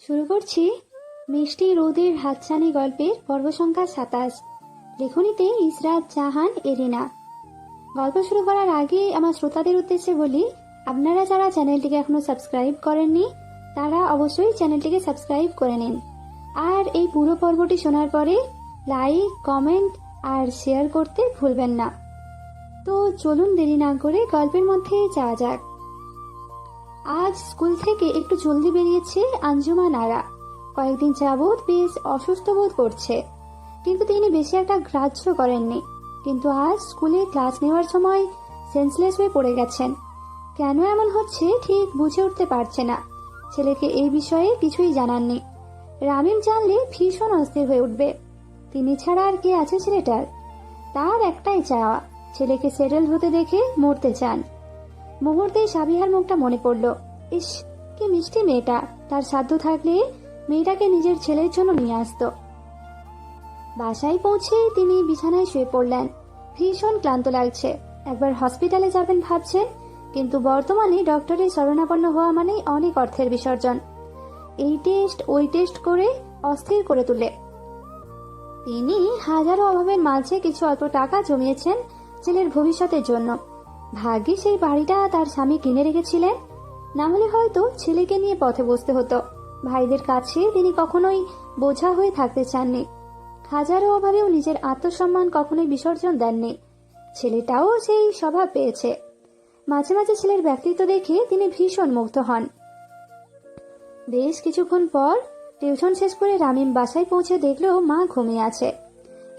শুরু করছি মিষ্টি রোদের হাতছানি গল্পের পর্ব সংখ্যা 27। লেখনীতে ইসরাত জাহান এরিনা। গল্প শুরু করার আগে আমার শ্রোতাদের উদ্দেশ্যে বলি, আপনারা যারা চ্যানেলটিকে এখনো সাবস্ক্রাইব করেননি তারা অবশ্যই চ্যানেলটিকে সাবস্ক্রাইব করে নিন। আর এই পুরো পর্বটি শোনার পরে লাইক, কমেন্ট আর শেয়ার করতে ভুলবেন না। তো চলুন দেরি না করে গল্পের মধ্যে যাওয়া যাক। আজ স্কুল থেকে একটু জলদি বেরিয়েছে আঞ্জুমান আরা। কয়েকদিন যাবৎ বেশ অসুস্থ বোধ করছে, কিন্তু তিনি বেশি একটা গ্রাহ্য করেননি। কিন্তু আজ স্কুলে ক্লাস নেওয়ার সময় সেন্সলেস হয়ে পড়ে গেছেন। কেন এমন হচ্ছে ঠিক বুঝে উঠতে পারছে না। ছেলেকে এই বিষয়ে কিছুই জানাননি। রামিম জানলে ভীষণ অস্থির হয়ে উঠবে। তিনি ছাড়া আর কে আছে ছেলেটার? তার একটাই চাওয়া, ছেলেকে সেটেল হতে দেখে মরতে চান। মুহূর্তেই সাবিহার মুখটা মনে পড়ল। ইস, কি মিষ্টি মেয়েটা! তার সাধ্য থাকলে মেয়েটাকে নিজের ছেলের জন্য নিয়ে আসতো। বাসায় পৌঁছে তিনি বিছানায় শুয়ে পড়লেন। ভীষণ ক্লান্ত লাগছে। একবার হসপিটালে যাবেন ভাবছেন, কিন্তু বর্তমানে ডক্টরের শরণাপন্ন হওয়া মানেই অনেক অর্থের বিসর্জন। এই টেস্ট ওই টেস্ট করে অস্থির করে তুলে। তিনি হাজারো অভাবের মাঝে কিছু অল্প টাকা জমিয়েছেন ছেলের ভবিষ্যতের জন্য। ভাগ্যে সেই বাড়িটা তার স্বামী কিনে রেখেছিলেন, না হলে হয়তো ছেলেকে নিয়ে পথে বসতে হতো। ভাইদের কাছে তিনি কখনোই বোঝা হয়ে থাকতে চাননি। হাজারো অভাবেও নিজের আত্মসম্মান কখনোই বিসর্জন দেননি। ছেলেটাও সেই স্বভাব পেয়েছে। মাঝে মাঝে ছেলের ব্যক্তিত্ব দেখে তিনি ভীষণ মুগ্ধ হন। বেশ কিছুক্ষণ পর টিউশন শেষ করে রামিম বাসায় পৌঁছে দেখলো মা ঘুমিয়ে আছে।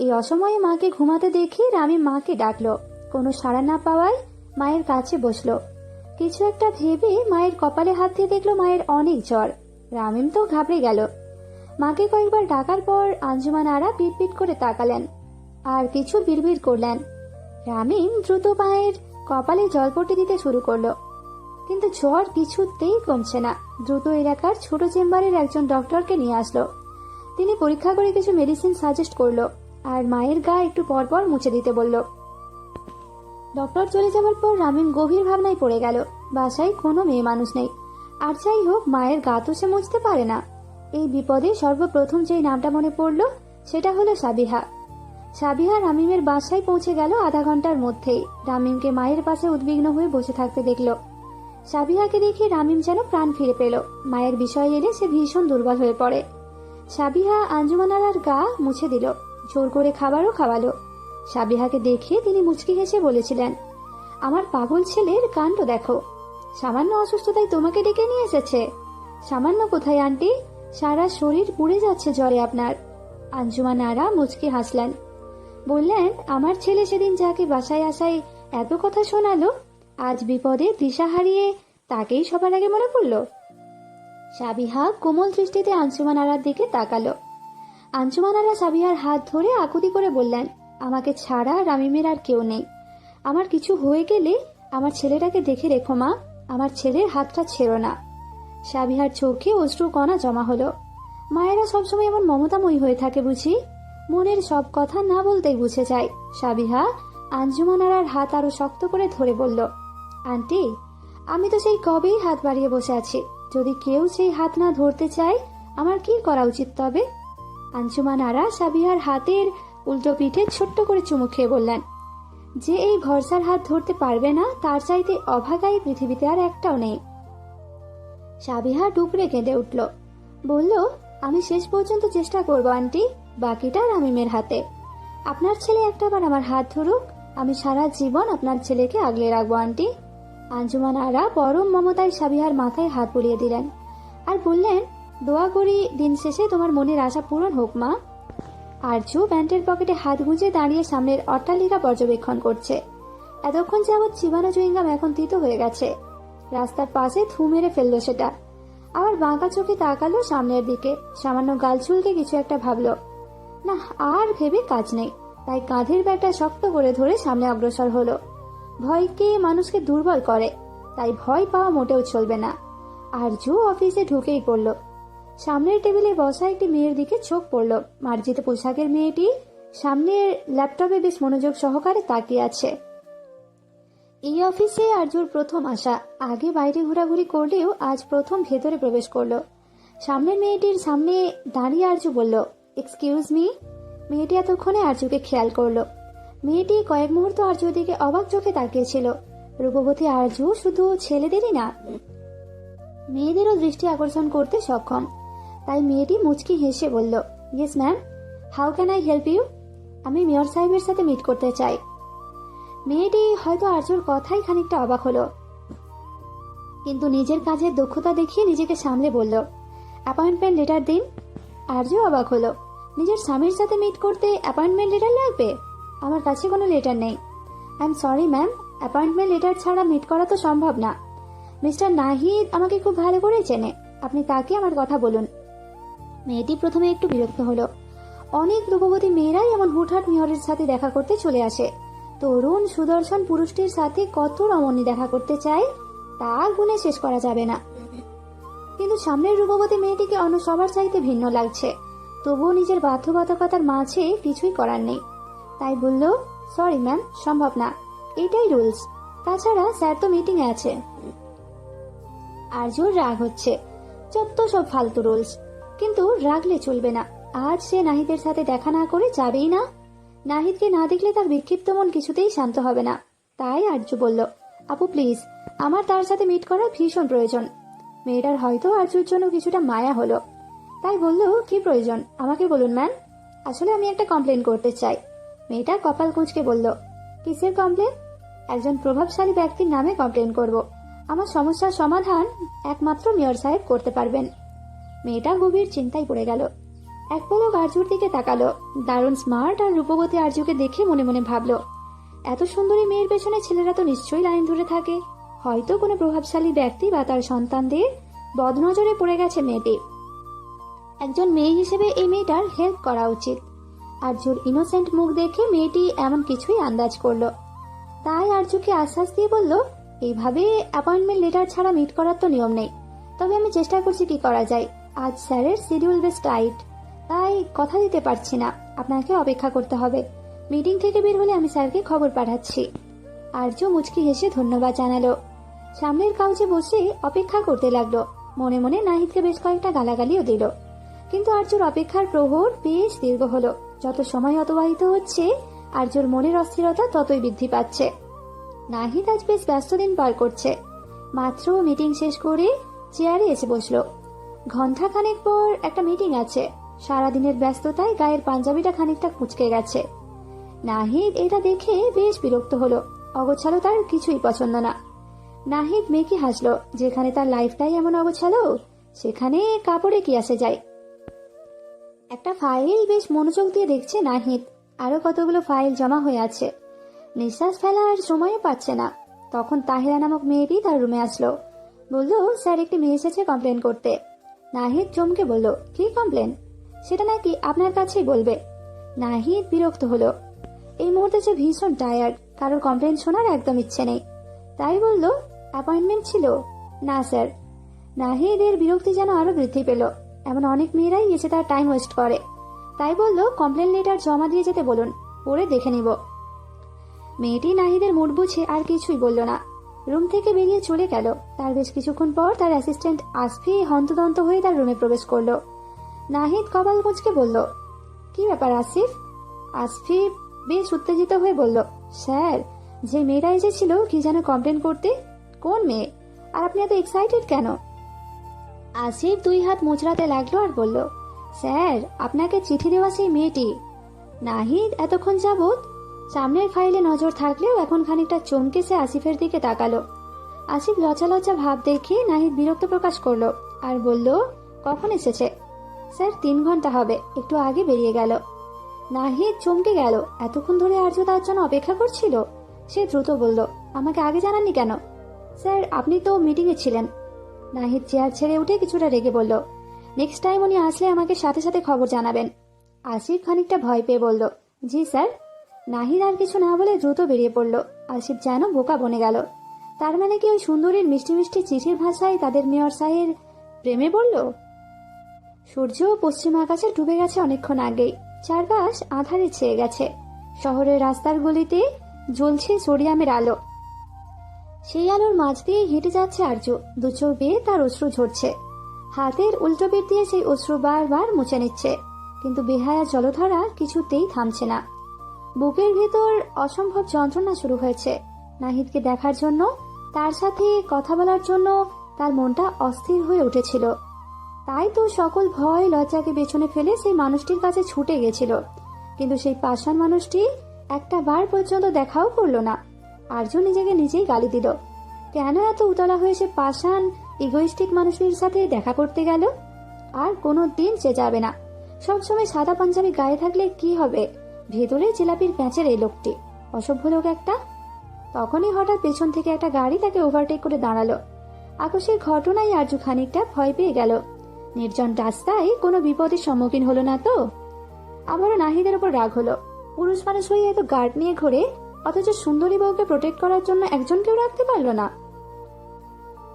এই অসময়ে মাকে ঘুমাতে দেখে রামিম মাকে ডাকলো। কোনো সাড়া না পাওয়ায় মায়ের কাছে বসলো। কিছু একটা ভেবে মায়ের কপালে হাত দিয়ে দেখলো মায়ের অনেক জ্বর। রামিম তো ঘাবড়ে গেল। মাকে কয়েকবার ডাকার পর আঞ্জুমান আরা পিটপিট করে তাকালেন আর কিছু বিড়বিড় করলেন। রামিম দ্রুত মায়ের কপালে জলপট্টি দিতে শুরু করলো, কিন্তু জ্বর কিছুতেই কমছে না। দ্রুত এলাকার ছোট চেম্বারের একজন ডক্টরকে নিয়ে আসলো। তিনি পরীক্ষা করে কিছু মেডিসিন সাজেস্ট করলো আর মায়ের গা একটু পরপর মুছে দিতে বলল। ডক্টর চলে যাবার পর রামিম গভীর ভাবনায় পড়ে গেল। বাসায় কোনো মেয়ে মানুষ নেই, আর যাই হোক মায়ের গা তো সে মুছতে পারে না। এই বিপদে সর্বপ্রথম যেই নামটা মনে পড়ল সেটা হলো সাবিহা। সাবিহা রামিমের বাসায় পৌঁছে গেল আধা ঘন্টার মধ্যেই। রামিমকে মায়ের পাশে উদ্বিগ্ন হয়ে বসে থাকতে দেখল। সাবিহাকে দেখে রামিম যেন প্রাণ ফিরে পেল। মায়ের বিষয় এলে সে ভীষণ দুর্বল হয়ে পড়ে। সাবিহা আঞ্জুমান আরার গা মুছে দিল, জোর করে খাবারও খাওয়ালো। সাবিহাকে দেখে তিনি মুচকি হেসে বলেছিলেন, আমার পাগল ছেলের কাণ্ড দেখো, সামান্য অসুস্থতায় তোমাকে ডেকে নিয়ে এসেছে। সামান্য কোথায় আন্টি, সারা শরীর পুড়ে যাচ্ছে জ্বরে আপনার। আঞ্জুমান আরা মুচকি হাসলেন, বললেন, আমার ছেলে সেদিন যাকে বাসায় আসায় এত কথা শোনালো, আজ বিপদে দিশা হারিয়ে তাকেই সবার আগে মনে পড়ল। সাবিহা কোমল দৃষ্টিতে আঞ্জুমান আরার দিকে তাকালো। আঞ্জুমান আরা সাবিহার হাত ধরে আকুতি করে বললেন, আমাকে ছাড়া রামিমের আর কেউ নেই। আমার কিছু হয়ে গেলে আমার ছেলেটাকে দেখে রেখো মা, আমার ছেলের হাতটা ছেড়ো না। সাবিহার চোখে অশ্রু কণা জমা হলো। মায়েরা সবসময় এমন মমতাময়ী হয়ে থাকে বুঝি? মনের সব কথা না বলতেই বুঝে যায়। সাবিহা আঞ্জুমান আরার হাত আরো শক্ত করে ধরে বলল, আন্টি, আমি তো সেই কবেই হাত বাড়িয়ে বসে আছি। যদি কেউ সেই হাত না ধরতে চায় আমার কি করা উচিত তবে? আঞ্জুমান আরা সাবিহার হাতের উল্টো পিঠে ছোট্ট করে চুমু খেয়ে বললেন, যে এই ভরসার হাত ধরতে পারবে না তার চাইতে অভাগাই পৃথিবীতে আর একটাও নেই। সাবিহা ডুকরে কেঁদে উঠল, বলল, আমি শেষ পর্যন্ত চেষ্টা করব আন্টি, বাকিটা রামিমের হাতে। আপনার ছেলে একটাবার আমার হাত ধরুক, আমি সারা জীবন আপনার ছেলেকে আগলে রাখবো আন্টি। আঞ্জুমান আরা পরম মমতায় সাবিহার মাথায় হাত বুলিয়ে দিলেন আর বললেন, দোয়া করি দিন শেষে তোমার মনের আশা পূরণ হোক মা। আরজু প্যান্টের পকেটে হাত গুঁজে দাঁড়িয়ে সামনের অট্টালিকা পর্যবেক্ষণ করছে। এতক্ষণ যাবৎ চিবানো চুইংগাম এখন তিতো হয়ে গেছে। রাস্তার পাশে থু মেরে ফেললো সেটা। আবার বাঁকা চোখে তাকালো সামনের দিকে। সামান্য গাল চুলকে কিছু একটা ভাবলো। না, আর ভেবে কাজ নেই। তাই কাঁধের ব্যাগটা শক্ত করে ধরে সামনে অগ্রসর হলো। ভয়কে মানুষকে দুর্বল করে, তাই ভয় পাওয়া মোটেও চলবে না। আরজু অফিসে ঢুকেই পড়ল। সামনের টেবিলে বসা একটি মেয়ের দিকে চোখ পড়ল। মার্জিত পোশাকের মেয়েটি সামনের ল্যাপটপে বেশ মনোযোগ সহকারে তাকিয়ে আছে। এই অফিসে আরজুর প্রথম আসা। আগে বাইরে ঘোরাঘুরি করলেও আজ প্রথম ভেতরে প্রবেশ করলো। সামনের মেয়েটির সামনে দাঁড়িয়ে আরজু বলল, এক্সকিউজ মি। মেয়েটি এতক্ষণে আরজুকে খেয়াল করলো। মেয়েটি কয়েক মুহূর্ত আরজুর দিকে অবাক চোখে তাকিয়েছিল। রূপবতী আরজু শুধু ছেলেদেরই না, মেয়েদেরও দৃষ্টি আকর্ষণ করতে সক্ষম। তাই মেয়েটি মুচকি হেসে বলল, yes ma'am, how can I help you? আমি মেয়র সাহেবের সাথে মিট করতে চাই। মেয়েটি হয়তো আরজুর কথাই খানিকটা অবাক হলো, কিন্তু নিজের কাজের দক্ষতা দেখিয়ে নিজেকে সামলে বলল, অ্যাপয়েন্টমেন্ট লেটার দিন। আরজু অবাক হলো, নিজের স্বামীর সাথে মিট করতে অ্যাপয়েন্টমেন্ট লেটার লাগবে? আমার কাছে কোনো লেটার নেই। I am sorry ma'am, appointment letter ছাড়া মিট করা তো সম্ভব না। মিস্টার নাহিদ আমাকে খুব ভালো করে চেনে, আপনি তাকে আমার কথা বলুন। মেয়েটি প্রথমে একটু বিরক্ত হলো। অনেক রূপবতী মেয়েরাই এমন হুটহাট মেয়রের সাথে দেখা করতে চলে আসে। তরুণ সুদর্শন পুরুষটির সাথে কত রমণী দেখা করতে চায় তা গুণে শেষ করা যাবে না। কিন্তু সামনের রূপবতী মেয়েটিকে অন্য সবার চাইতে ভিন্ন লাগছে। তবুও নিজের বাধ্যবাধকতার মাঝে কিছুই করার নেই। তাই বলল, সরি ম্যাম, সম্ভব না, এটাই রুলস। তাছাড়া স্যার তো মিটিং এ আছে। আরজুর রাগ হচ্ছে, যত সব ফালতু রুলস। কিন্তু রাগলে চলবে না। আজ সে নাহিদের সাথে দেখা না করে যাবেই না। নাহিদকে না দেখলে তার বিক্ষিপ্ত মন কিছুতেই শান্ত হবে না। তাই আরজু বলল, আপু প্লিজ, আমার তার সাথে মিট করা ভীষণ প্রয়োজন। মেয়েটার হয়তো আরজুর জন্য কিছুটা মায়া হলো, তাই বলল, কি প্রয়োজন আমাকে বলুন ম্যাম। আসলে আমি একটা কমপ্লেন করতে চাই। মেয়েটা কপাল কুঁচকে বলল, কিসের কমপ্লেন? একজন প্রভাবশালী ব্যক্তির নামে কমপ্লেন করব। আমার সমস্যার সমাধান একমাত্র মেয়র সাহেব করতে পারবেন। মেয়েটা গভীর চিন্তায় পড়ে গেল। এক পলক আরজুর দিকে তাকালো। দারুণ স্মার্ট আর রূপবতী আরজুকে দেখে মনে মনে ভাবলো, এত সুন্দরী মেয়ের পেছনে ছেলেরা তো নিশ্চয়ই লাইন ধরে থাকে। হয়তো কোনো প্রভাবশালী ব্যক্তি বা তার সন্তানদের বদনজরে পড়ে গেছে মেয়েটি। একজন মেয়ে হিসেবে এই মেয়েটার হেল্প করা উচিত। আরজুর ইনোসেন্ট মুখ দেখে মেয়েটি এমন কিছুই আন্দাজ করলো। তাই আরজুকে আশ্বাস দিয়ে বলল, এইভাবে অ্যাপয়েন্টমেন্ট লেটার ছাড়া মিট করার তো নিয়ম নেই, তবে আমি চেষ্টা করছি কি করা যায়। আজ স্যারের শিডিউল বেশ টাইট, তাই কথা দিতে পারছি না, আপনাকে অপেক্ষা করতে হবে। মিটিং থেকে বের হলে আমি স্যারকে খবর পাঠাচ্ছি। আরজু মুচকি হেসে ধন্যবাদ জানালো। সামনের কাউচে বসে অপেক্ষা করতে লাগলো। মনে মনে নাহিদকে বেশ কয়েকটা গালাগালিও দিল। কিন্তু আরজুর অপেক্ষার প্রহর বেশ দীর্ঘ হলো। যত সময় অতিবাহিত হচ্ছে আরজুর মনের অস্থিরতা ততই বৃদ্ধি পাচ্ছে। নাহিদ আজ বেশ ব্যস্ত দিন পার করছে। মাত্র মিটিং শেষ করে চেয়ারে এসে বসলো। ঘন্টা খানেক পর একটা মিটিং আছে। সারাদিনের ব্যস্ততায় গায়ের পাঞ্জাবিটা খানিকটা কুঁচকে গেছে। নাহিদ এটা দেখে বেশ বিরক্ত হলো। অগোছালো তার কিছুই পছন্দ না। নাহিদ মেকি হাসলো, যেখানে তার লাইফটাই এমন অগোছালো সেখানে কাপড়ে কি আসে যায়। একটা ফাইল বেশ মনোযোগ দিয়ে দেখছে নাহিদ। আরো কতগুলো ফাইল জমা হয়ে আছে। নিঃশ্বাস ফেলার সময়ও পাচ্ছে না। তখন তাহিরা নামক মেয়েটি তার রুমে আসলো। বলল, স্যার একটি মেয়ে এসেছে কমপ্লেন করতে। নাহিদ চমকে বলল, কি কমপ্লেন? সেটা নাকি আপনার কাছেই বলবে। নাহিদ বিরক্ত হলো। এই মুহূর্তে সে ভীষণ টায়ার্ড, কারোর কমপ্লেন শোনার একদম ইচ্ছে নেই। তাই বলল, অ্যাপয়েন্টমেন্ট ছিল? না স্যার। নাহিদের বিরক্তি যেন আরো বৃদ্ধি পেল। এমন অনেক মেয়েরাই এসে তার টাইম ওয়েস্ট করে। তাই বলল, কমপ্লেন লেটার জমা দিয়ে যেতে বলুন, পরে দেখে নিব। মেয়েটি নাহিদের মুড বুঝে আর কিছুই বলল না। রুম থেকে বেরিয়ে চলে গেল। তার বেশ কিছুক্ষণ পর তার অ্যাসিস্ট্যান্ট আসফি হন্তদন্ত হয়ে তার রুমে প্রবেশ করলো। নাহিদ কপাল কুঁচকে বলল, কি ব্যাপার আসিফ? আসফি বেশ উত্তেজিত হয়ে বলল, স্যার, যে মেয়েটা এসেছিল কি যেন কমপ্লেন করতে। কোন মেয়ে? আর আপনি এত এক্সাইটেড কেন? আসিফ দুই হাত মুচড়াতে লাগলো আর বলল, স্যার, আপনাকে চিঠি দেওয়া সেই মেয়েটি। নাহিদ এতক্ষণ যাবৎ সামনের ফাইলে নজর থাকলেও এখন খানিকটা চমকে সে আসিফের দিকে তাকালো। আসিফ লজ্জা লজ্জা ভাব দেখে নাহিদ বিরক্ত প্রকাশ করলো আর বলল, কখন এসেছে? স্যার 3 ঘন্টা হবে, একটু আগে বেরিয়ে গেল। নাহিদ চমকে গেল। এতক্ষণ ধরে আর্য তার জন্য অপেক্ষা করছিল। সে দ্রুত বলল, আমাকে আগে জানাননি কেন? স্যার, আপনি তো মিটিং এ ছিলেন। নাহিদ চেয়ার ছেড়ে উঠে কিছুটা রেগে বলল, নেক্সট টাইম উনি আসলে আমাকে সাথে সাথে খবর জানাবেন। আসিফ খানিকটা ভয় পেয়ে বলল, জি স্যার। নাহিদ আর কিছু না বলে দ্রুত বেরিয়ে পড়ল। আসিফ যেন বোকা বনে গেল। তার মানে কি ওই সুন্দরীর মিষ্টি মিষ্টি চিঠির ভাষায় তাদের মেয়র সাহের প্রেমে পড়ল? সূর্য পশ্চিম আকাশে ডুবে গেছে অনেকক্ষণ আগেই। চারপাশ আঁধারে ছেয়ে গেছে। শহরের রাস্তার গলিতে জ্বলছে সোডিয়ামের আলো। সেই আলোর মাঝ দিয়ে হেঁটে যাচ্ছে আর্য। দু চোখ বেয়ে তার অশ্রু ঝরছে। হাতের উল্টো পিঠ দিয়ে সেই অশ্রু বারবার মুছে নিচ্ছে, কিন্তু বেহায়া জলধারা কিছুতেই থামছে না। বুকের ভেতর অসম্ভব যন্ত্রণা শুরু হয়েছে। নাহিদকে দেখার জন্য, তার সাথে কথা বলার জন্য তার মনটা অস্থির হয়ে উঠেছিল। তাই তো সকল ভয় লজ্জাকে পেছনে ফেলে সেই মানুষটির কাছে ছুটে গেছিল। কিন্তু সেই পাষাণ মানুষটি একটা বার পর্যন্ত দেখাও করলো না। আর্য নিজেকে নিজেই গালি দিল। কেন এত উতলা হয়ে সে পাষাণ ইগোইস্টিক মানুষটির সাথে দেখা করতে গেল? আর কোনো দিন সে যাবে না। সবসময় সাদা পাঞ্জাবি গায়ে থাকলে কি হবে? ভেতরে জিলাপির প্যাঁচের এই লোকটি অসভ্য লোক একটা। তখনই হঠাৎ পেছন থেকে একটা গাড়ি তাকে ওভারটেক করে দাঁড়ালো। আকস্মিক ঘটনায় আর্য খানিকটা ভয় পেয়ে গেল। নির্জন রাস্তায় কোনো বিপদের সম্মুখীন হলো না তো? আবারও নাহিদের উপর রাগ হলো। পুরুষ মানুষ হয়ে এত গার্ড নিয়ে ঘোরে, অথচ সুন্দরী বউকে প্রোটেক্ট করার জন্য একজনকেও রাখতে পারলো না।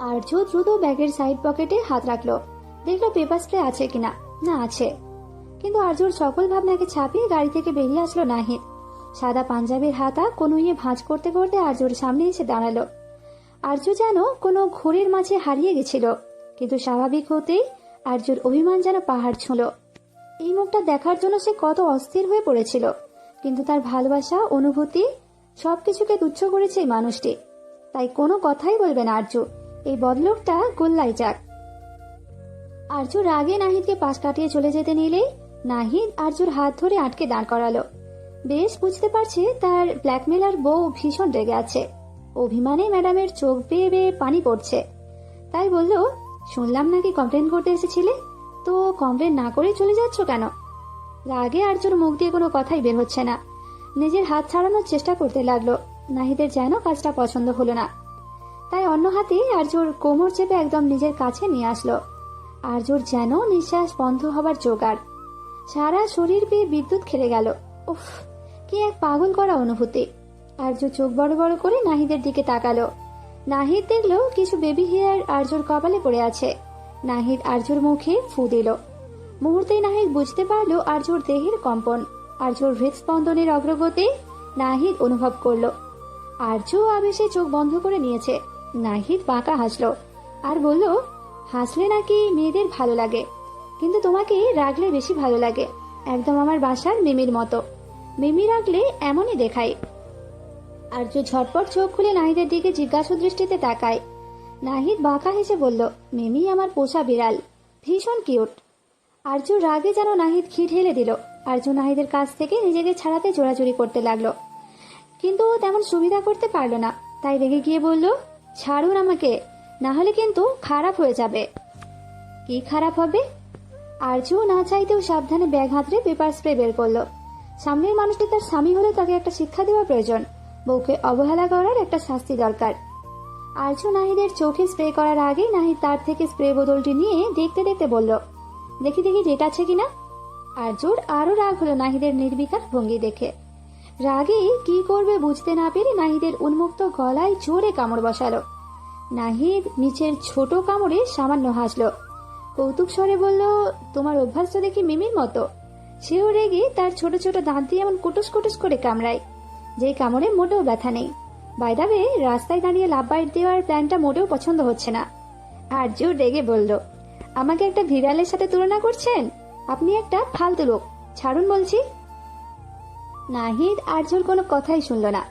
আর্য দ্রুত ব্যাগের সাইড পকেটে হাত রাখলো, দেখলো পেপার স্প্রে আছে কিনা। না, আছে। কিন্তু আর্যর সকল ভাবনাকে ছাপিয়ে গাড়ি থেকে বেরিয়ে আসলো নাহিদ। সাদা পাঞ্জাবির হাতা কনুইয়ে ভাঁজ করতে করতে আর্যর সামনে এসে দাঁড়ালো। আর্য যেন কোনো ঘোরের মাঝে হারিয়ে গেছিল, কিন্তু স্বাভাবিক হতেই আর্যর অভিমান যেন পাহাড় ছুঁল। এই মুখটা দেখার জন্য সে কত অস্থির হয়ে পড়েছিল, কিন্তু তার ভালোবাসা, অনুভূতি সবকিছুকে তুচ্ছ করেছে এই মানুষটি। তাই কোনো কথাই বলবে না আর্য। এই বদলোকটা গোল্লাই যাক। আর্য রাগে নাহিদকে পাশ কাটিয়ে চলে যেতে নিলেই নাহিদ আর্যর হাত ধরে আটকে দাঁড় করালো। বেশ বুঝতে পারছে তার ব্ল্যাকমেলার বউ ভীষণ রেগে আছে। অভিমানে ম্যাডামের চোখ বেয়ে বেয়ে পানি পড়ছে। তাই বলল, শুনলাম নাকি কমপ্লেন করতে এসেছিলে, তো কমপ্লেন না করে চলে যাচ্ছ কেন? রাগে আর্যর মুখ দিয়ে কোনো কথাই বের হচ্ছে না। নিজের হাত ছাড়ানোর চেষ্টা করতে লাগলো। নাহিদের যেন কাজটা পছন্দ হলো না, তাই অন্য হাতে আর্যর কোমর চেপে একদম নিজের কাছে নিয়ে আসলো। আর্যর যেন নিঃশ্বাস বন্ধ হবার জোগাড়। সারা শরীর পেয়ে বিদ্যুৎ খেলে গেল। উফ, কি এক পাগল করা অনুভূতি। আর্য চোখ বড় বড় করে নাহিদের দিকে তাকালো। নাহিদ দেখলো কিছু বেবি হেয়ার আর্যর কপালে পড়ে আছে। নাহিদ আর্যর মুখে ফু দিল। মুহূর্তেই নাহিদ বুঝতে পারলো আর্যর দেহের কম্পন। আর্যর হৃদস্পন্দনের অগ্রগতি নাহিদ অনুভব করলো। আর্য আবেশে চোখ বন্ধ করে নিয়েছে। নাহিদ বাঁকা হাসলো আর বলল, হাসলে নাকি মেয়েদের ভালো লাগে, কিন্তু তোমাকে রাগলে বেশি ভালো লাগে। একদম আমার বাসার মিমির মতো। মিমি রাগলে এমনই দেখায়। আর্য ঝটপট চোখ খুলে নাহিদের দিকে জিজ্ঞাসা দৃষ্টিতে তাকায়। নাহিদ বাঁকা হেসে বলল, মিমি আমার পোষা বিড়াল, ভীষণ কিউট। আর্য রাগে যেন নাহিদ ঘি ঢেলে দিল। আর্য নাহিদের কাছ থেকে নিজেকে ছাড়াতে জোরাজুরি করতে লাগলো, কিন্তু তেমন সুবিধা করতে পারলো না। তাই রেগে গিয়ে বলল, ছাড়ুন আমাকে, না হলে কিন্তু খারাপ হয়ে যাবে। কি খারাপ হবে? আর্য না চাইতেও সাবধানে ব্যাগ হাতড়ে পেপার স্প্রে বের করলো। সামনের মানুষটি তার স্বামী হলে তাকে একটা শিক্ষা দেওয়া প্রয়োজন। বউকে অবহেলা করার একটা শাস্তি দরকার। আর্য নাহিদের চোখে স্প্রে করার আগেই নাহিদ তার থেকে স্প্রে বোতলটি নিয়ে দেখতে দেখতে বলল, দেখি দেখি ডেট আছে কিনা। আর্যর আরো রাগ হলো নাহিদের নির্বিকার ভঙ্গি দেখে। রাগে কি করবে বুঝতে না পেরে নাহিদের উন্মুক্ত গলায় জোরে কামড় বসালো। নাহিদ নিচের ছোট কামড়ে সামান্য হাসলো। কৌতুক স্বরে বলল, তোমার অভ্যাস তো দেখি মিমির মতো। সেও রেগে তার ছোট ছোট দাঁত দিয়ে এমন কুটুস কুটুস করে কামড়ায়, যে কামড়ে মোটেও ব্যথা নেই। বাই দ্য ওয়ে, রাস্তায় দাঁড়িয়ে লাভ বাইট দেওয়ার প্ল্যানটা মোটেও পছন্দ হচ্ছে না। আর্য রেগে বলল, আমাকে একটা বিড়ালের সাথে তুলনা করছেন? আপনি একটা ফালতু লোক, ছাড়ুন বলছি। নাহিদ আর্যর কোনো কথাই শুনল না,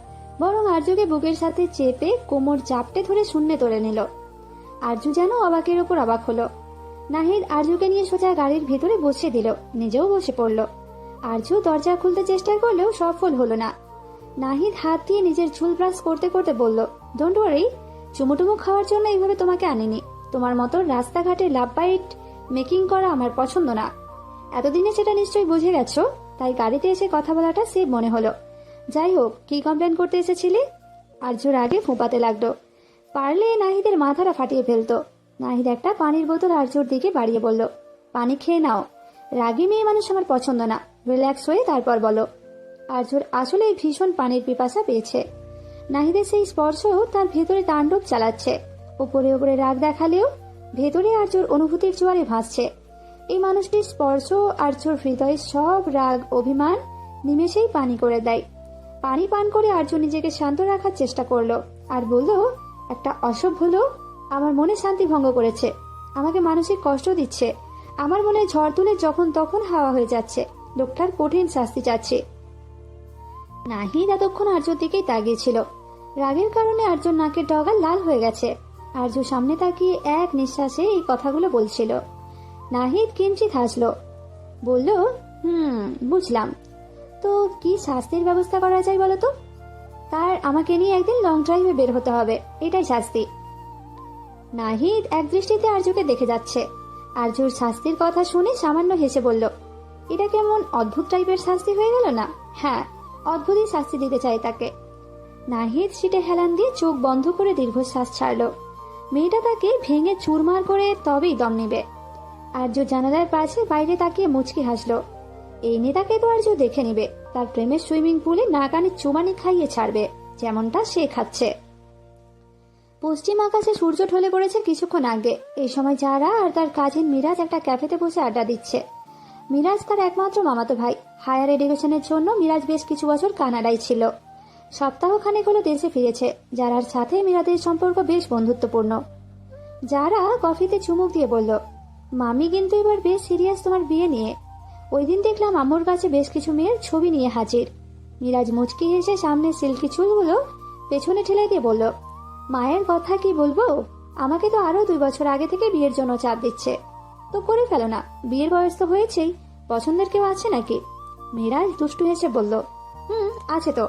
বরং আর্যকে বুকের সাথে চেপে কোমর জাপটে ধরে শূন্যে তুলে নিল। আর্য যেন অবাকের ওপর অবাক হলো। নাহিদ আর্যকে নিয়ে সোজা গাড়ির ভেতরে বসিয়ে দিল, নিজেও বসে পড়ল। আর্য দরজা খুলতে চেষ্টা করলেও সফল হলো না। নাহিদ হাত দিয়ে নিজের চুল ব্রাশ করতে করতে বলল, ডোন্ট ওয়ারি, চুমুটুমু খাওয়ার জন্য এইভাবে তোমাকে আনিনি। তোমার মতো রাস্তাঘাটে লাভ বাইট মেকিং করা আমার পছন্দ না। এতদিনে সেটা নিশ্চয়ই বুঝে গেছো, তাই গাড়িতে এসে কথা বলাটা সেভ মনে হলো। যাই হোক, কি কমপ্লেন করতে এসেছিলে? আর্যর আগে ফোঁপাতে লাগলো। পারলে নাহিদের মাথাটা ফাটিয়ে ফেলতো। নাহিদ একটা পানির বোতল আর্যর দিকে বাড়িয়ে বলল, পানি খেয়ে নাও। রাগী মেয়ে মানুষ আমার পছন্দ না, রিল্যাক্স হয়ে তারপর বলো। আর্যর আসলে ভীষণ পানির পিপাসা পেয়েছে। নাহিদের সেই স্পর্শ তার ভেতরে তাণ্ডব চালাচ্ছে। উপরে উপরে রাগ দেখালেও ভেতরে আর্যর অনুভূতির জোয়ারে ভাসছে। এই মানুষটির স্পর্শ আর্যর হৃদয়ে সব রাগ অভিমান নিমেষেই পানি করে দেয়। পানি পান করে আর্য নিজেকে শান্ত রাখার চেষ্টা করলো আর বলল, একটা অসভ্য লোক আমার মনে শান্তি ভঙ্গ করেছে। আমাকে মানসিক কষ্ট দিচ্ছে। আমার মনে ঝড় তুলে যখন তখন হাওয়া হয়ে যাচ্ছে। লোকটার কঠিন শাস্তি চাচ্ছে। নাহিদ এতক্ষণ আর্যর দিকেই তাকিয়েছিল। রাগের কারণে আর্যর নাকের ডগা লাল হয়ে গেছে। আর্য সামনে তাকিয়ে এক নিঃশ্বাসে এই কথাগুলো বলছিল। নাহিদ কিঞ্চিত হাসল, বলল, বুঝলাম। তো কি শাস্তির ব্যবস্থা করা যায় বলো তো? তার আমাকে নিয়ে একদিন লং ড্রাইভে বের হতে হবে, এটাই শাস্তি। নাহিদ এক দৃষ্টিতে আর্যকে দেখে যাচ্ছে। আর্যর শাস্তির কথা শুনে সামান্য হেসে বলল, এটা কেমন অদ্ভুত টাইপের শাস্তি হয়ে গেল না? হ্যাঁ, অদ্ভুতই শাস্তি দিতে চাই তাকে। নাহিদ সিটে হেলান দিয়ে চোখ বন্ধ করে দীর্ঘশ্বাস ছাড়ল। মেয়েটা তাকে ভেঙে চুরমার করে তবেই দম নিবে। আর্য জানালার পাশে বাইরে তাকিয়ে মুচকি হাসল। এই নেতাকে তো আর্য দেখে নিবে, তার প্রেমের সুইমিং পুলে নাকানি চুমানি খাইয়ে ছাড়বে, যেমনটা সে খাচ্ছে। পশ্চিম আকাশে সূর্য ঢলে পড়েছে কিছুক্ষণ আগে। এই সময় যারা আর তার কাজিন মিরাজ একটা ক্যাফেতে বসে আড্ডা দিচ্ছে। মিরাজ তার একমাত্র মামাতো ভাই। হায়ার এডুকেশনের জন্য মিরাজ বেশ কিছু বছর কানাডায় ছিল। সপ্তাহখানেক হলো দেশে ফিরেছে। যারার সাথে মিরাজের সম্পর্ক বেশ বন্ধুত্বপূর্ণ। যারা কফিতে চুমুক দিয়ে বলল, মামি কিন্তু এবার বেশ সিরিয়াস তোমার বিয়ে নিয়ে। ওই দিন দেখলাম আম্মুর কাছে বেশ কিছু মেয়ের ছবি নিয়ে হাজির। মিরাজ মুচকি হেসে সামনে সিল্কি চুলগুলো পেছনে ঠেলে দিয়ে বলল, মায়ের কথা কি বলবো, আমাকে তো আরো 2 বছর আগে থেকে বিয়ের জন্য চাপ দিচ্ছে। তো করে ফেলো না, বিয়ের বয়স তো হয়েছেই। পছন্দের কেউ আছে নাকি? মিরাজ দুষ্টু হেসে বলল, আছে তো।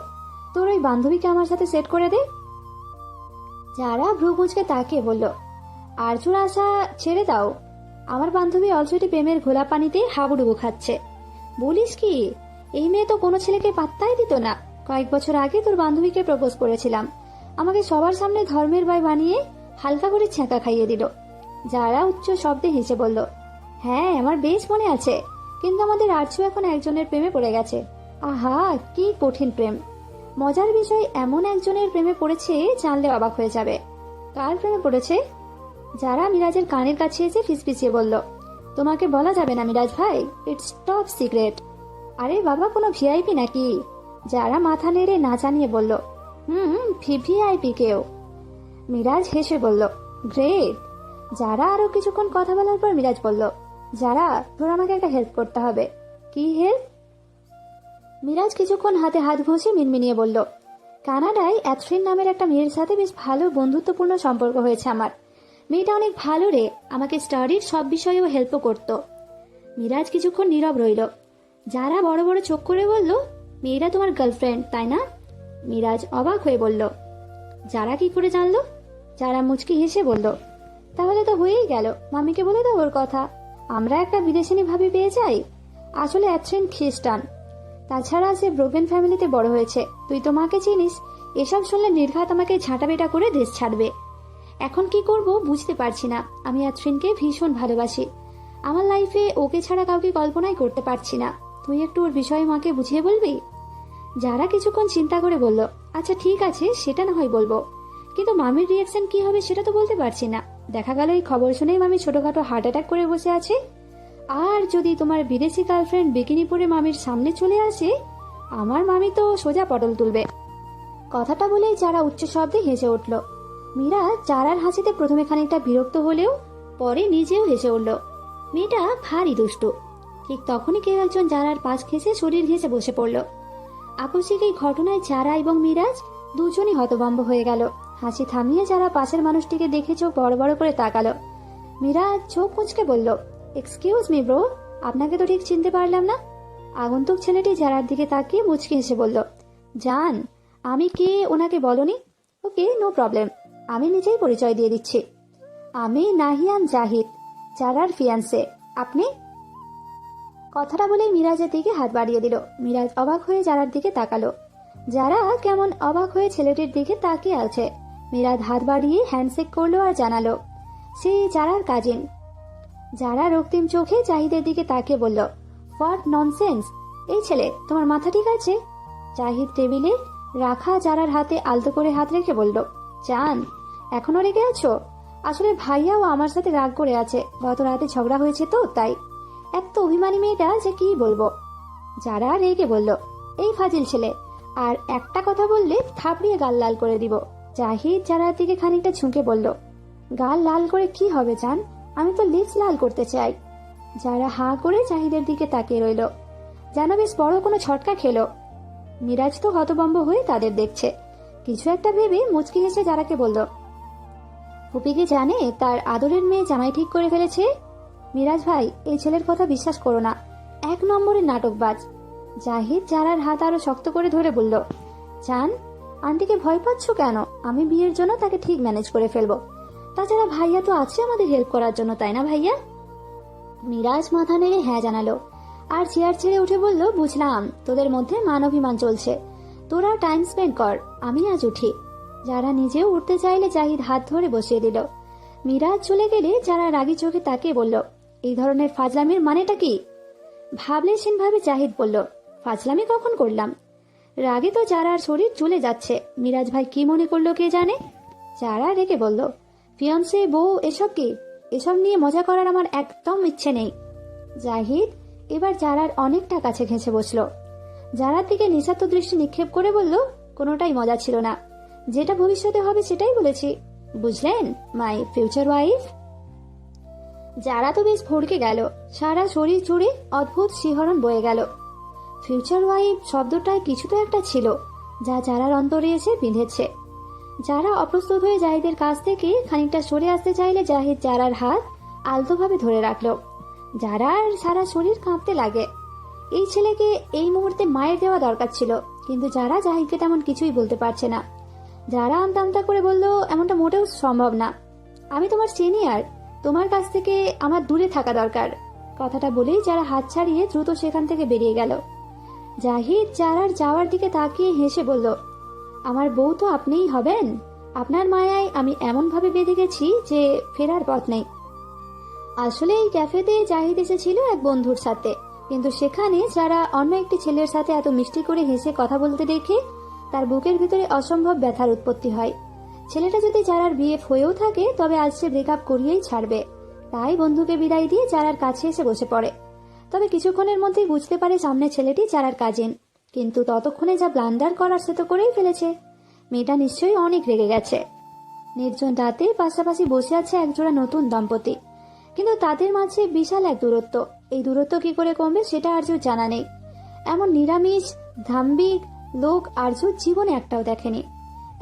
তোর ওই বান্ধবীকে আমার সাথে সেট করে দে। যারা ভ্রু কুঁচকে তাকিয়ে বলল, আর্যুর আশা ছেড়ে দাও। আমার বান্ধবী অলরেডি প্রেমের ঘোলা পানিতে হাবুডুবু খাচ্ছে। বলিস কি? এই মেয়ে তো কোনো ছেলেকে পাত্তাই দিত না। কয়েক বছর আগে তোর বান্ধবীকে প্রপোজ করেছিলাম, আমাকে সবার সামনে ধর্মের ভাই বানিয়ে হালকা করে ছ্যাঁকা খাইয়ে দিল। যারা উচ্চ শব্দে হেসে বলল, হ্যাঁ আমার বেশ মনে আছে, কিন্তু আমাদের আর্য এখন একজনের প্রেমে পড়ে গেছে। আহা, কি কঠিন প্রেম! মজার বিষয়, এমন একজনের প্রেমে পড়েছে জানলে অবাক হয়ে যাবে। কার প্রেমে পড়েছে? যারা মিরাজের কানের কাছে এসে ফিসফিসিয়ে বলল, তোমাকে বলা যাবে না মিরাজ ভাই, ইটস টপ সিক্রেট। আরে বাবা, কোনো ভিআইপি নাকি? যারা মাথা নেড়ে না জানিয়ে বলল, ভিভিআইপি কেউ। মিরাজ হেসে বলল, গ্রেট। যারা আরো কিছুক্ষণ কথা বলার পর মিরাজ বলল, যারা তোর আমাকে একটা হেল্প করতে হবে। কি হেল্প? মিরাজ কিছুক্ষণ হাতে হাত ঘষে মিনমিনিয়ে বলল, কানাডায় অ্যাথরিন নামের একটা মেয়ের সাথে বেশ ভালো বন্ধুত্বপূর্ণ সম্পর্ক হয়েছে আমার। মেয়েটা অনেক ভালো রে, আমাকে স্টাডির সব বিষয়েও হেল্পও করত। মিরাজ কিছুক্ষণ নীরব রইল। যারা বড় বড় চোখ করে বলল, মেয়েরা তোমার গার্লফ্রেন্ড তাই না? মিরাজ অবাক হয়ে বলল, যারা কি করে জানলো? যারা মুচকি হেসে বলল, তাহলে তো হয়েই গেল, মামিকে বলে দাও ওর কথা। আমরা একটা বিদেশিনী ভাবি পেয়ে যাই। আসলে অ্যাথরিন খ্রিস্টান, তাছাড়া সে ব্রোকেন ফ্যামিলিতে বড় হয়েছে। তুই তো মাকে চিনিস, এসব শুনলে নির্ঘাত আমাকে ঝাঁটাবেটা করে দেশ ছাড়বে। এখন কি করব বুঝতে পারছি না। আমি অ্যাথরিনকে ভীষণ ভালোবাসি। আমার লাইফে ওকে ছাড়া কাউকে কল্পনাই করতে পারছি না। তুই একটু ওর বিষয়ে মাকে বুঝিয়ে বলবি? যারা কিছুক্ষণ চিন্তা করে বলল, আচ্ছা ঠিক আছে, সেটা না হয় বলবো, কিন্তু মামির রিয়াকশন কি হবে সেটা তো বলতে পারছি না। দেখা গেল এই খবর শুনেই মামি ছোটখাটো হার্ট অ্যাটাক করে বসে আছে। আর যদি তোমার বিদেশি গার্লফ্রেন্ড বিকিনি পরে মামির সামনে চলে আসে, আমার মামি তো সোজা পটল তুলবে। কথাটা বলেই যারা উচ্চ শব্দে হেসে উঠল। মীরা যারার হাসিতে প্রথমে খানিকটা বিরক্ত হলেও পরে নিজেও হেসে উঠল। মেয়েটা ভারী দুষ্টু। ঠিক তখনই কেউ একজন যারার পাশ ঘেঁষে শরীর ঘেঁষে বসে পড়ল। আকস্মিক এই ঘটনায় যারা এবং মিরাজ দুজনই হতভম্ব হয়ে গেল। হাসি থামিয়ে যারা পাশের মানুষটিকে দেখে চোখ বড় বড় করে তাকালো। মিরাজ চোখ কুঁচকে বলল, এক্সকিউজ মি ব্রো, আপনাকে তো ঠিক চিনতে পারলাম না। আগন্তুক ছেলেটি যারার দিকে তাকিয়ে মুচকি হেসে বলল, জান, আমি কে ওনাকে বলনি? ওকে, নো প্রবলেম, আমি নিজেই পরিচয় দিয়ে দিচ্ছি। আমি নাহিয়ান জাহিদ, যারার ফিয়ান্সে। আপনি? কথাটা বলে মিরাজের দিকে হাত বাড়িয়ে দিল। মিরাজ অবাক হয়ে যারার দিকে তাকালো। যারা কেমন অবাক হয়ে ছেলেটির দিকে তাকিয়ে আছে। মিরাজ হাত বাড়িয়ে হ্যান্ডশেক করলো আর জানালো, সে যারার কাজিন। যারা রক্তিম চোখে জাহিদের দিকে তাকিয়ে বলল, হোয়াট ননসেন্স! এই ছেলে, তোমার মাথা ঠিক আছে? জাহিদ টেবিলে রাখা যারার হাতে আলতো করে হাত রেখে বলল, জান, এখনো রেগে আছো? আসলে ভাইয়াও আমার সাথে রাগ করে আছে, গত রাতে ঝগড়া হয়েছে তো তাই। এত অভিমানী মেয়েটা যে কি বলবো। যারা রেগে বলল, এই ফাজিল ছেলে, আর একটা কথা বললে থাপড়িয়ে গাল লাল করে দিব। জাহিদ যারার দিকে খানিকটা ঝুঁকে বলল, গাল লাল করে কি হবে জান? আমি তো লিপস লাল করতে চাই। যারা হাঁ করে জাহিদের দিকে তাকিয়ে রইল, যেন বেশ বড় কোনো ছটকা খেলো। মিরাজ তো হতভম্ব হয়ে তাদের দেখছে। কিছু একটা ভেবে মুচকি হেসে যারাকে বলল, ফুপি কি জানে তার আদরের মেয়ে জামাই ঠিক করে ফেলেছে? মিরাজ ভাই, এই ছেলের কথা বিশ্বাস করো না, 1 নম্বরের নাটকবাজ। জাহিদ যারার হাত আরো শক্ত করে ধরে বলল, জান, আন্টিকে ভয় পাচ্ছ কেন? আমি বিয়ের জন্য তাকে ঠিক ম্যানেজ করে ফেলবো। তাছাড়া ভাইয়া তো আছে আমাদের হেল্প করার জন্য, তাই না ভাইয়া? মিরাজ মাথা নেড়ে হ্যাঁ জানালো, আর চেয়ার ছেড়ে উঠে বলল, বুঝলাম তোদের মধ্যে মান অভিমান চলছে, তোরা টাইম স্পেন্ড কর, আমি আজ উঠি। যারা নিজেও উঠতে চাইলে জাহিদ হাত ধরে বসিয়ে দিল। মিরাজ চলে গেলে যারা রাগী চোখে তাকিয়ে বলল, এই ধরনের ফাজলামির মানেটা কি? ভাবলেছেন ভাবে জাহিদ বলল, ফাজলামি কখন করলাম? রাগে তো যারার শরীর চলে যাচ্ছে। মিরাজ ভাই কি মনে করলো কে জানে। যারা রেগে বলল, ফিয়ান্সে, বউ, এসব কি? এসব নিয়ে মজা করার আমার একদম ইচ্ছে নেই। জাহিদ এবার যারার অনেকটা কাছে ঘেঁষে বসলো। যারার দিকে নিঃস্বার্থ দৃষ্টি নিক্ষেপ করে বলল, কোনোটাই মজা ছিল না, যেটা ভবিষ্যতে হবে সেটাই বলেছি, বুঝলেন মাই ফিউচার ওয়াইফ? যারা তো বেশ ভড়কে গেল, সারা শরীর জুড়ে অদ্ভুত শিহরণ বয়ে গেল। ফিউচার ওয়াইফ শব্দটায় কিছু তো একটা ছিল যা যারার অন্তরে এসে বিঁধেছে। যারা অপ্রস্তুত হয়ে জাহিদের কাছ থেকে খানিকটা সরে আসতে চাইলে জাহিদ যারার হাত আলতোভাবে ধরে রাখলো। যারার সারা শরীর কাঁপতে লাগে। এই ছেলেকে এই মুহূর্তে মায়ের দেওয়া দরকার ছিল, কিন্তু যারা জাহিদকে তেমন কিছুই বলতে পারছে না। যারা আমতা আমতা করে বলল, এমনটা মোটেও সম্ভব না, আমি তোমার সিনিয়র, তোমার কাছ থেকে আমার দূরে থাকা দরকার। কথাটা বলেই যারা হাত ছাড়িয়ে দ্রুত সেখান থেকে বেরিয়ে গেল। জাহিদ যারার যাওয়ার দিকে তাকিয়ে হেসে বলল, আমার বউ তো আপনিই হবেন। আপনার মায়ায় আমি এমন ভাবে বেঁধে গেছি যে ফেরার পথ নেই। আসলে এই ক্যাফেতে জাহিদ এসেছিল এক বন্ধুর সাথে, কিন্তু সেখানে যারা অন্য একটি ছেলের সাথে এত মিষ্টি করে হেসে কথা বলতে দেখে তার বুকের ভিতরে অসম্ভব ব্যথার উৎপত্তি হয়। ছেলেটা যদি যারার বিয়ে হয়েও থাকে তবে আজ সে ব্রেকআপ করিয়েই ছাড়বে। তাই বন্ধুকে বিদায় দিয়ে যারার কাছে এসে বসে পড়ে। তবে কিছুক্ষণের মধ্যেই বুঝতে পারে সামনে ছেলেটি যারার কাজিন, কিন্তু ততক্ষণে যা ব্লান্ডার করার সে তো করেই ফেলেছে। মেয়েটা নিশ্চয়ই অনেক রেগে গেছে। নির্জন রাতে পাশাপাশি বসে আছে একজোড়া নতুন দম্পতি, কিন্তু তাদের মাঝে বিশাল এক দূরত্ব। এই দূরত্ব কি করে কমবে সেটা আর্যুর জানা নেই। এমন নিরামিষ ধাম্বিক লোক আর্যু জীবনে একটাও দেখেনি।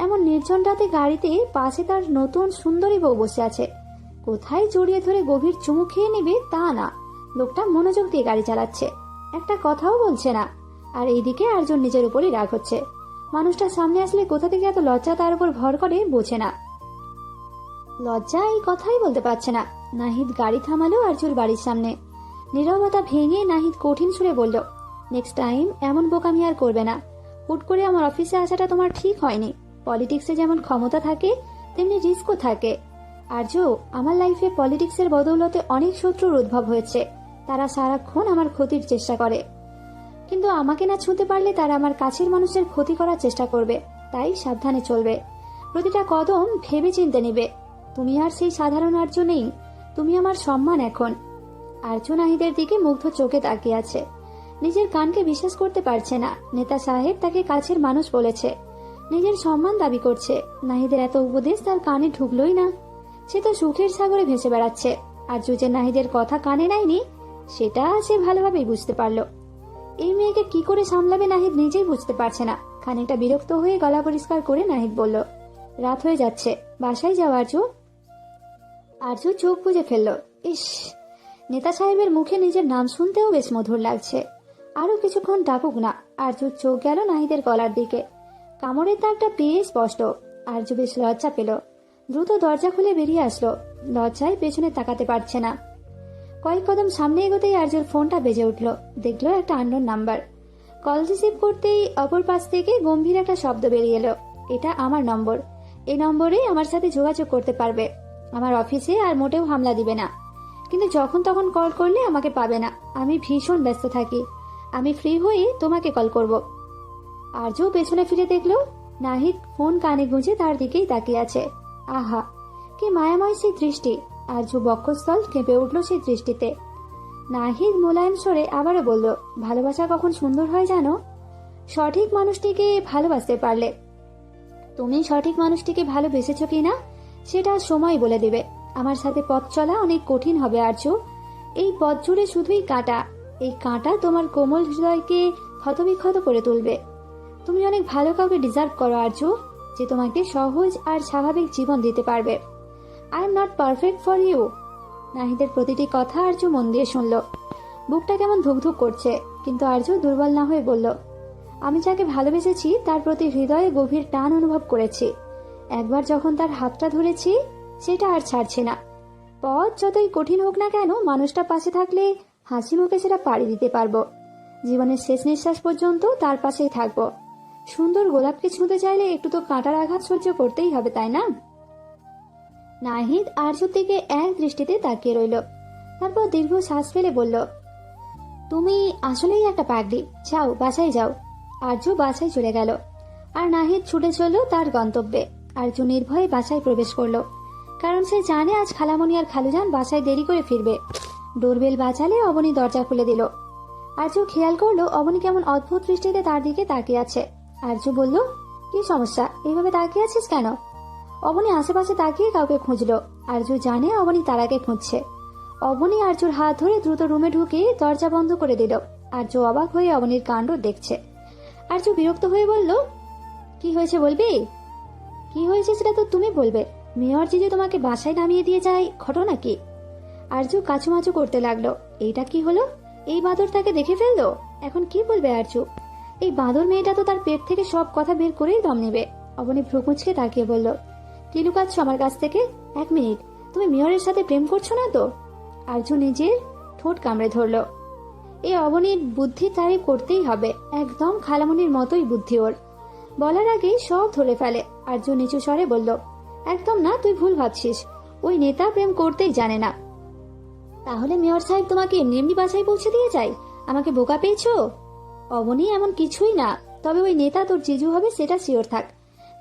এমন নির্জন রাতে গাড়িতে পাশে তার নতুন সুন্দরী বউ বসে আছে। কোথায় জড়িয়ে ধরে গভীর চুমু খেয়ে নেবে তা না, লোকটা মনোযোগ দিয়ে গাড়ি চালাচ্ছে, একটা কথাও বলছে না। আর এইদিকে আর্যুর নিজের উপরই রাগ হচ্ছে। মানুষটা সামনে আসলে কোথা থেকে এত লজ্জা তার উপর ভর করে বোঝে না। লজ্জা এই কথাই বলতে পারছে না। নাহিদ গাড়ি থামালো আর্যুর বাড়ির সামনে। নীরবতা ভেঙে নাহিদ কঠিন সুরে বলল, নেক্সট টাইম এমন বোকামি আর করবে না। হুট করে আমার অফিসে আসাটা তোমার ঠিক হয়নি। পলিটিক্সে যেমন ক্ষমতা থাকে তেমনি রিস্কও থাকে। আর্য, আমার লাইফে পলিটিক্সের বদৌলতে অনেক শত্রুর উদ্ভব হয়েছে। তারা সারাক্ষণ আমার ক্ষতির চেষ্টা করে, কিন্তু আমাকে না ছুঁতে পারলে তারা আমার কাছের মানুষের ক্ষতি করার চেষ্টা করবে। তাই সাবধানে চলবে, প্রতিটা কদম ভেবে চিনতে নিবে। তুমি আর সেই সাধারণ আর্য নেই, তুমি আমার সম্মান এখন। আর্য নাহিদের দিকে মুগ্ধ চোখে তাকিয়ে আছে। নিজের কানকে বিশ্বাস করতে পারছে না। নেতা সাহেব তাকে কাছের মানুষ বলেছে, নিজের সম্মান দাবি করছে। নাহিদের এত উপদেশ তার কানে ঢুকলোই না। সে তো সুখের সাগরে ভেসে বেড়াচ্ছে। আর্য যে নাহিদের কথা কানে নেয়নি সেটা সে ভালোভাবেই বুঝতে পারলো। এই মেয়েকে কি করে সামলাবে নাহিদ নিজেই বুঝতে পারছে না। খানিকটা বিরক্ত হয়ে গলা পরিষ্কার করে নাহিদ বলল, রাত হয়ে যাচ্ছে, বাসায় যাও আর্য। আর্য চোখ বুজে ফেলল। ইস, নেতা সাহেবের মুখে নিজের নাম শুনতেও বেশ মধুর লাগছে। আরো কিছুক্ষণ ডাকুক না। আর্যুর চোখ গেল নাহিদের গলার দিকে। কামড়ের দাগটা বেশ স্পষ্ট। আর্য বেশ লজ্জা পেল। দ্রুত দরজা খুলে বেরিয়ে আসলো। লজ্জায় পেছনে তাকাতে পারছে না। কয়েক কদম সামনে এগোতেই আর্যুর ফোনটা বেজে উঠল। দেখলো একটা আননোন নাম্বার। কল রিসিভ করতেই অপর পাশ থেকে গম্ভীর একটা শব্দ বেরিয়ে এলো, এটা আমার নম্বর। এই নম্বরেই আমার সাথে যোগাযোগ করতে পারবে। আমার অফিসে আর মোটেও হামলা দিবে না, কিন্তু যখন তখন কল করলে আমাকে পাবে না। আমি ভীষণ ব্যস্ত থাকি। আমি ফ্রি হয়ে তোমাকে কল করব। আর্য পেছনে ফিরে দেখলো নাহিদ ফোন কানে গুঁজে তার দিকেই তাকিয়ে আছে। আহা, কি মায়াময় সেই দৃষ্টি! আর্য বক্ষস্থল কেঁপে উঠল সেই দৃষ্টিতে। নাহিদ মোলায়েম স্বরে আবারও বলল, ভালোবাসা কখন সুন্দর হয় জানো? সঠিক মানুষটিকে ভালোবাসতে পারলে। তুমি সঠিক মানুষটিকে ভালোবেসেছ কিনা সেটা সময় বলে দেবে। আমার সাথে পথ চলা অনেক কঠিন হবে আর্য। এই পথ জুড়ে শুধুই কাঁটা। এই কাঁটা তোমার কোমল হৃদয়কে ক্ষতবিক্ষত করে তুলবে। তুমি অনেক ভালো কাউকে ডিজার্ভ করো আর্য, যে তোমাকে সহজ আর স্বাভাবিক জীবন দিতে পারবে। I am not perfect for you. নাহিদের প্রতিটি কথা আর্য মন দিয়ে শুনল। বুকটা কেমন ধুকধুক করছে, কিন্তু আর্য দুর্বল না হয়ে বলল, আমি যাকে ভালোবেসেছি তার প্রতি হৃদয়ে গভীর টান অনুভব করেছি। একবার যখন তার হাতটা ধরেছি, সেটা আর ছাড়ছে না। পথ যতই কঠিন হোক না কেন, মানুষটা পাশে থাকলে হাসি মুখে সেটা পাড়ি দিতে পারবো। জীবনের শেষ নিঃশ্বাস পর্যন্ত তার পাশেই থাকবো। সুন্দর গোলাপকে ছুঁতে চাইলে একটু তো কাঁটার আঘাত সহ্য করতেই হবে, তাই না? নাহিদ আর্যর দিকে এক দৃষ্টিতে তাকিয়ে রইল। তারপর দীর্ঘ শ্বাস ফেলে বলল, তুমি আসলেই একটা পাগড়ি। যাও, বাসায় যাও। আর্য বাসায় চলে গেল, আর নাহিদ ছুটে চলল তার গন্তব্যে। আর্য নির্ভয়ে বাসায় প্রবেশ করলো, কারণ সে জানে আজ খালামণি আর খালুজান বাসায় দেরি করে ফিরবে। ডোরবেল বাজালে অবনী দরজা খুলে দিল। আর্য খেয়াল করলো অবনী কেমন অদ্ভুত দৃষ্টিতে তার দিকে তাকিয়ে আছে। আর্য বলল, কি সমস্যা, এইভাবে তাকিয়ে আছিস কেন? অবনী আশেপাশে তাকিয়ে কাউকে খুঁজলো। আর্য জানে অবনী তারাকে খুঁজছে। অবনী আর্যর হাত ধরে দ্রুত রুমে ঢুকে দরজা বন্ধ করে দিল। আর্য অবাক হয়ে অবনীর কাণ্ড দেখছে। আর্য বিরক্ত হয়ে বলল, কি হয়েছে বলবি? কি হয়েছে সেটা তো তুমি বলবে। মেয়র জিজু তোমাকে বাসায় নামিয়ে দিয়ে যায়, ঘটনা কি? আর্য কাচুমাচু করতে লাগলো। এইটা কি হলো? এই বাঁদর তাকে দেখে ফেললো। এখন কি বলবে আর্য? এই বাঁদর মেয়েটা তো তার পেট থেকে সব কথা বের করেই দম নেবে। অবনী ভ্রুকুঁচকে তাকিয়ে বলল, কি লুকাচ্ছ আমার কাছ থেকে? 1 মিনিট, তুমি মেয়রের সাথে প্রেম করছো না তো? আর্য নিজের ঠোঁট কামড়ে ধরল। এই অবনীর বুদ্ধি তারিফ করতেই হবে, একদম খালামণির মতোই বুদ্ধি ওর। বলার আগেই সব ধরে ফেলে। আর্য নিচু স্বরে বলল, একদম না, তুই ভুল ভাবছিস। ওই নেতা প্রেম করতেই জানে না। তাহলে মেয়র সাহেব তোমাকে এমনি এমনি বাসায় পৌঁছে দিয়ে যায়? আমাকে বোকা পেয়েছো? অবনী এমন কিছুই না, তবে ওই নেতা তোর জিজু হবে সেটা শিওর থাক।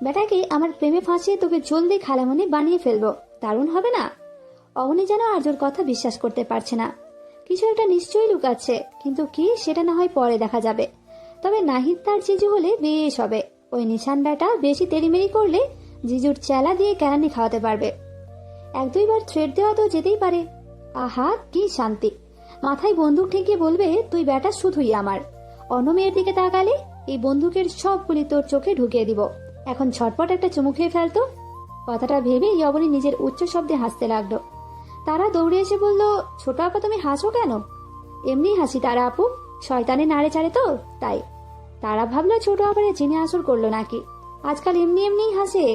বেটাকে আমার প্রেমে ফাঁসিয়ে তোকে জলদি খালামণি বানিয়ে ফেলবো। দারুণ হবে না? অবনী যেন আর্যর কথা বিশ্বাস করতে পারছে না। কিছু একটা নিশ্চয়ই লুকাচ্ছে, কিন্তু কি সেটা না হয় পরে দেখা যাবে। তবে নাহিদ তার জিজু হলে বেশ হবে। ওই নিশান বেটা বেশি তেড়িমেড়ি করলে জিজুর চেলা দিয়ে কেরানি খাওয়াতে পারবে। 1-2 বার থ্রেড দেওয়া তো যেতেই পারে। আহা, কি শান্তি! মাথায় বন্দুক ঠেকিয়ে বলবে, তুই বেটা শুধুই আমার। অন্য মেয়ের দিকে তাকালে এই বন্দুকের সবগুলি তোর চোখে ঢুকিয়ে দিব। এখন ঝটপট একটা চুমু খেয়ে ফেলতো। কথাটা ভেবে অবনী নিজের উচ্চ শব্দে হাসতে লাগলো। তারা দৌড়ে এসে বলল, ছোট আপা তুমি হাসো কেন? এমনি হাসি তারা আপু, শয়তানে নাড়ে চাড়ে তো তাই। তারা ভাবলো ছোট আপারে জিনে আসর করলো নাকি। আজকাল এমনি এমনিই হাসে।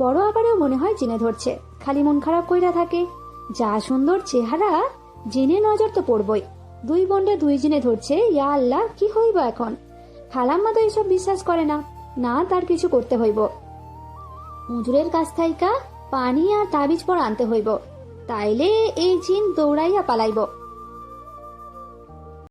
বড় আপারেও মনে হয় জিনে ধরছে, খালি মন খারাপ কইরা থাকে। যা সুন্দর চেহারা, জিনে নজর তো পড়বই। 2 বন্ডে 2 জিনে ধরছে, ইয়া আল্লাহ, কি হইব এখন? খালাম্মা তো এসব বিশ্বাস করে না। না, তার কিছু করতে হইব। হুজুরের কাছ থাইকা পানি আর তাবিজ পর আনতে হইব, তাইলে এই জিন দৌড়াইয়া পালাইব।